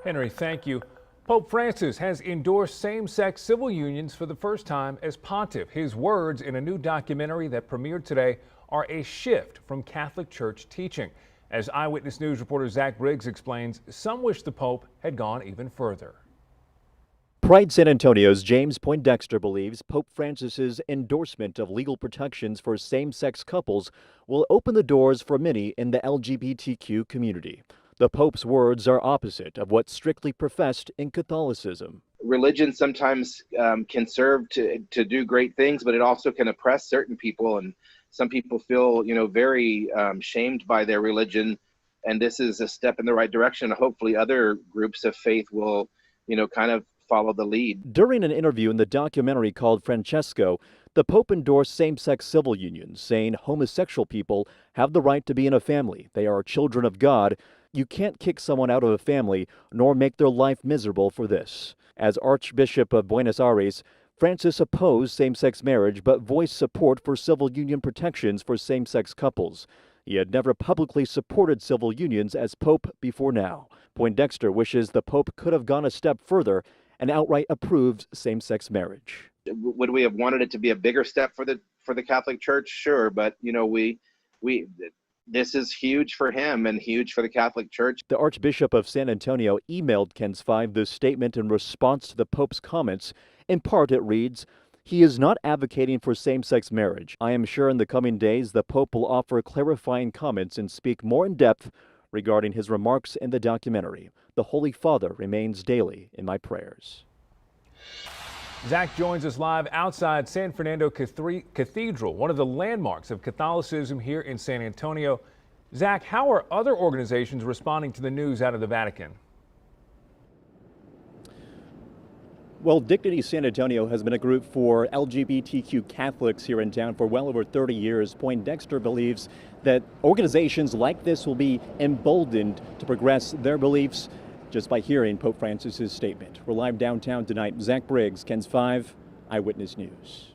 Henry, thank you. Pope Francis has endorsed same-sex civil unions for the first time as pontiff. His words in a new documentary that premiered today are a shift from Catholic Church teaching. As Eyewitness News reporter Zach Briggs explains, some wish the Pope had gone even further. Pride San Antonio's James Poindexter believes Pope Francis's endorsement of legal protections for same-sex couples will open the doors for many in the LGBTQ community. The Pope's words are opposite of what's strictly professed in Catholicism. Religion sometimes can serve to do great things, but it also can oppress certain people, and some people feel, very shamed by their religion. And this is a step in the right direction. Hopefully, other groups of faith will, kind of follow the lead. During an interview in the documentary called Francesco, the Pope endorsed same-sex civil unions, saying homosexual people have the right to be in a family. They are children of God. You can't kick someone out of a family nor make their life miserable for this. As Archbishop of Buenos Aires, Francis opposed same-sex marriage but voiced support for civil union protections for same-sex couples. He had never publicly supported civil unions as Pope before now. Poindexter wishes the Pope could have gone a step further and outright approved same-sex marriage. Would we have wanted it to be a bigger step for the Catholic Church? Sure, but this is huge for him and huge for the Catholic Church. The Archbishop of San Antonio emailed KENS 5 this statement in response to the Pope's comments. In part, it reads, "He is not advocating for same-sex marriage. I am sure in the coming days the Pope will offer clarifying comments and speak more in depth regarding his remarks in the documentary. The Holy Father remains daily in my prayers." Zach joins us live outside San Fernando Cathedral, one of the landmarks of Catholicism here in San Antonio. Zach, how are other organizations responding to the news out of the Vatican? Well, Dignity San Antonio has been a group for LGBTQ Catholics here in town for well over 30 years. Poindexter believes that organizations like this will be emboldened to progress their beliefs just by hearing Pope Francis's statement. We're live downtown tonight. Zach Briggs, KENS 5, Eyewitness News.